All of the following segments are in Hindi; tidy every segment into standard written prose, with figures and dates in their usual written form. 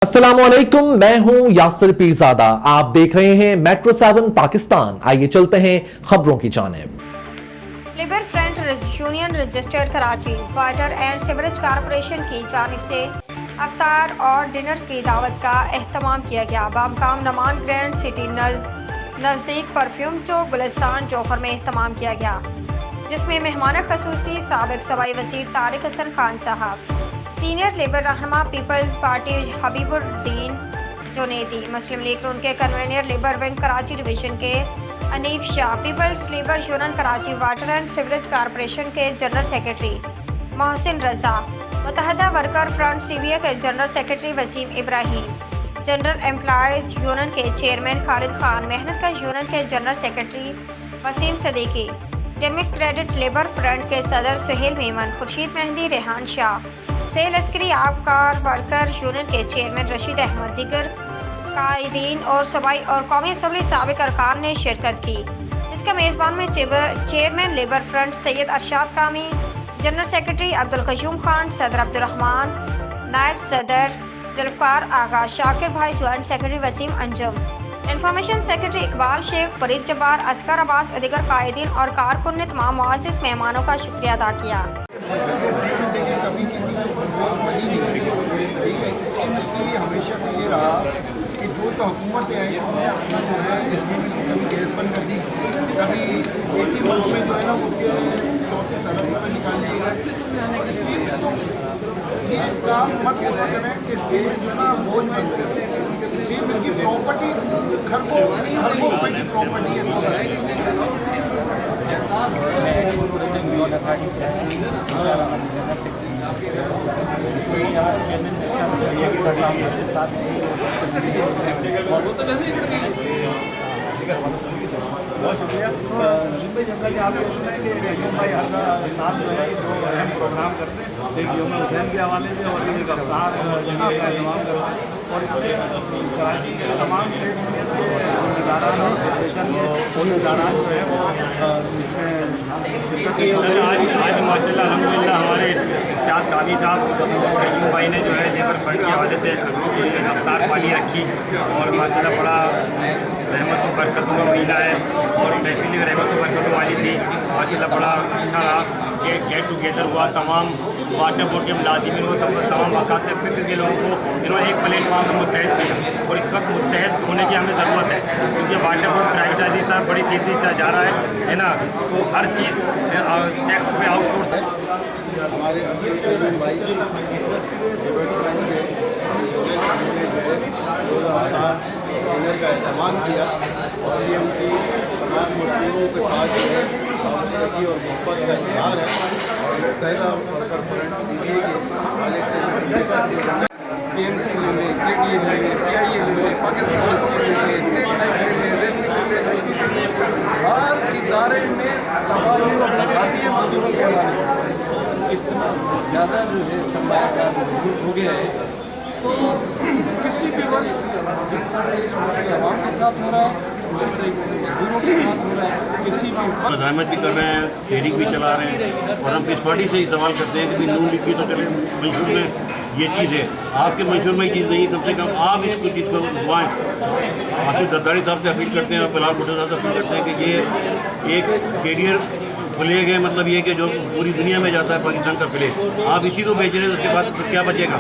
अस्सलामुअलैकुम, मैं हूं यासिर पीरजादा। आप देख रहे हैं मेट्रो 7 पाकिस्तान। आइए चलते हैं खबरों की जानिब। Labour front union registered Karachi water and sewerage corporation की जानिब से अफ्तार और डिनर की दावत का एहतमाम किया गया। बामकाम नमान ग्रैंड सिटी नज़दीक परफ्यूम चौक गुलिस्तान जौहर में एहतमाम किया गया, जिसमें मेहमान खसूसी साबिक सवाई वज़ीर तारिक हसन खान साहब, सीनियर लेबर रहनुमा पीपल्स पार्टी हबीबुद्दीन जुनैदी, मुस्लिम लीग नून के convener labour wing Karachi division के Anif Shah, peoples labour union Karachi water and sewerage corporation के general secretary Mohsin Raza, Muttahida worker front CBA के general secretary Waseem Ibrahim, general employees union के चेयरमैन खालिद खान, मेहनत का यूनियन के general secretary Waseem Siddiqui, democratic labour front के सदर सुहेल मेमन, खुर्शीद मेहंदी, रेहान शाह, से लश्करी आबकार वर्कर यूनियन के चेयरमैन रशीद अहमद, दीगर कायदीन और सूबाई और कौमी असम्बली साबिक अरकान ने शिरकत की। इसका मेज़बान में chairman labour front Syed Arshad Kami, general secretary Abdul Qayyum Khan, सदर अब्दुर्रहमान, नायब सदर Zulfiqar Agha, Shakir bhai, joint secretary Wasim Anjum, information secretary Iqbal Shaikh, Farid Jabbar, Asghar Abbas, दीगर कायदीन और कारकुन ने तमाम मुआज़्ज़िज़ मेहमानों का शुक्रिया अदा किया। कभी किसी के ऊपर बोझ बनी नहीं, ठीक है। इसलिए हमेशा से ये रहा कि जो हुकूमतें आई उन्होंने अपना जो है कभी गैस बंद कर दी, कभी ऐसी मुल्क में जो है ना उसके 34 अरब रुपये निकाल लिए गए। तो इसलिए तो ये काम मत होता करें कि स्टील में जो है ना बोझ बन गए। स्टील मिल की प्रॉपर्टी खरबों रुपये की प्रॉपर्टी है। बहुत शुक्रिया। मुंबई जनता के आप ये सुना है कि रहीम भाई हर साल जो है जो अहम प्रोग्राम करते हैं, एक यौम हुसैन के हवाले से और एक अफ्तार जनाब का इंतजाम करते हैं। और कराची के तमाम ट्रेड यूनियन के इदारान फेडरेशन के इदारान जो है वो इसमें आज माशाल्लाह अल्हम्दुलिल्लाह हमारे इरशाद कामी साहब कयूम भाई ने जो है लेबर फंड के हवाले से अफ्तार पार्टी रखी और माशाल्लाह बड़ा रहमत व बरकतों का महीना है और महफिल रहमत व बरकतों वाली थी। माशाल्लाह बड़ा अच्छा रहा। गेट टुगेदर हुआ, तमाम वाटर बोर्ड के मुलाजिमिन को, तमाम वकात फिक्र के लोगों को जिन्होंने एक प्लेटफॉर्म पर मुत्तहद किया और इस वक्त मुत्तहद होने की हमें ज़रूरत है, क्योंकि वाटर बोर्ड प्राइवेटाइज बड़ी तेज़ी से जा रहा है ना। तो हर चीज़ टैक्स पे आउटसोर्स है। हमारे डिनर का एहतमाम किया और ये उनकी तमाम मजदूरों के साथ जो है हमदर्दी और मोहब्बत का इजहार है। और मुत्तहदा वर्कर फ्रंट सीबीए के हवाले से PMC ले लें, KDA ले लें, PIA ले लें, पाकिस्तान स्टेट ले लें, स्टेट बैंक ले लें, रेवन्यू ले लें, नेशनल ले लें, हर इदारे में तबाही और बर्बादी है मजदूरों के हवाले से। इतना ज़्यादा जो है सरमायाकार मजबूत हो गया है, तो किसी भी वक्त जिस तरह से इस मुल्क के आवाम के साथ हो रहा है उसी तरीके से मजदूरों के साथ हो रहा है। किसी भी मज़ाहमत भी कर रहे हैं, तहरीक भी चला रहे हैं और हम इस पार्टी से ही सवाल करते हैं कि नून लीग की तो चले मंशूर में ये चीज़ है, आपके मंशूर में चीज़ नहीं, कम से कम आप इसको चीज़ को रुकवाएँ। आसिफ जरदारी साहब से अपील करते हैं और फिलहाल भुट्टो साहब से अपील करते हैं कि ये एक कैरियर प्ले है, मतलब ये कि जो पूरी दुनिया में जाता है पाकिस्तान का प्ले, आप इसी को बेच रहे हैं, उसके बाद तो क्या बचेगा।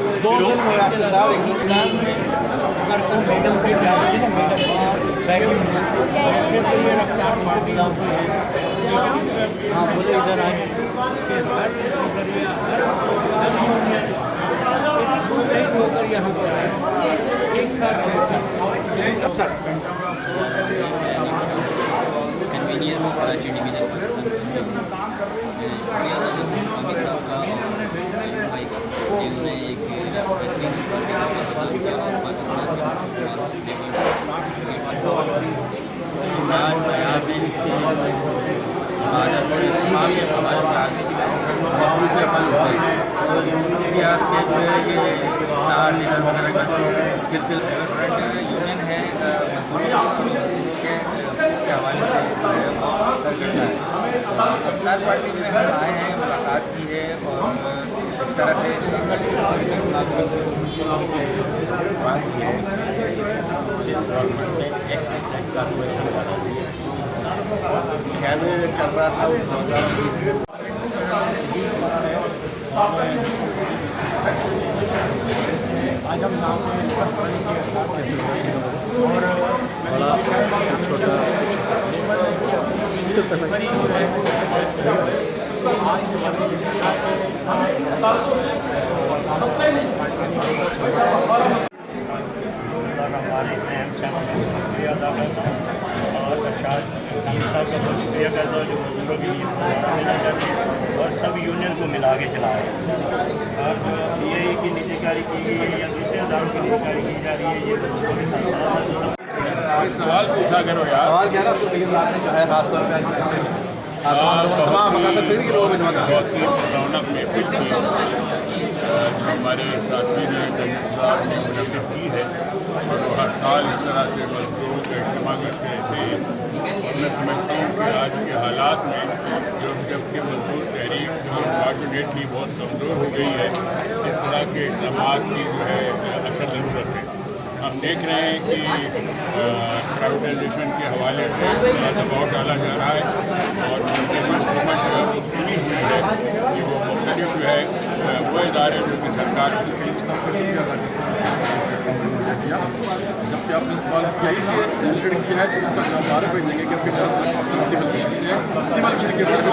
कन्वीनियर में कराची डिवीज़न पाकिस्तान शुक्रिया अदा करते हैं कामी साहब का और भाई का, जिन्होंने एक बेहतरीन प्रोग्राम का इंतजाम किया और पाकिस्तान के आज मैं यहाँ पे मसरूफ़ अमल होते हैं और मसरूफियात के जो है ये तार निकल वगैरह का सिलसिला यूनियन है के हवाले से असर करता है। अफ्तार पार्टी में हम आए हैं, मुलाकात की है और इस तरह से बात यह है कि गवर्नमेंट ने एक कॉर्पोरेशन बना दी है। ख्याल कर रहा था 2020 आज हम नाम से और बड़ा छोटा हमारे अहम साहब का शुक्रिया अदा करता हूँ और अरशाद साहब का बहुत शुक्रिया करता हूँ जो मजदूरों के लिए मिला जाते हैं और सब यूनियन को मिला के चला रहे हैं। और यही की नीतिकारी की गई है या दूसरे अदारों की नीतिकारी की जा रही है, ये मजदूरों के साथ सवाल पूछा करो यार। सवाल क्या है जो है खासतौर पर बहुत ही रौनक महफिल थी जो हमारे साथी ने साहब ने मुनक़िद की है और वो हर साल इस तरह से मजदूरों का इज्तिमा करते रहते हैं। और मैं समझता हूँ कि आज के हालात में जबकि मजदूर तहरीक अनफॉर्चुनेटली बहुत कमज़ोर हो गई है, इस तरह के इस्लामात की जो है असल ज़रूरत है। हम देख रहे हैं कि प्राइवेटाइजेशन के हवाले से दबाव डाला जा रहा है और हुकूमत इतनी हुई है कि वो मुख्तलिफ जो है वो इदारे जो कि सरकार जबकि आपने सवाल किया ही रिलेटेड किया है तो उसका जवाब बारे में देंगे क्योंकि सिविल मिशन के बारे में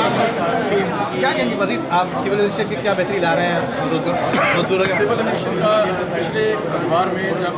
क्या कहेंगे मजीद आप सिविल मिशन की क्या बेहतरी ला रहे हैं मजदूरों के? सिविल मिशन का पिछले अखबार में जब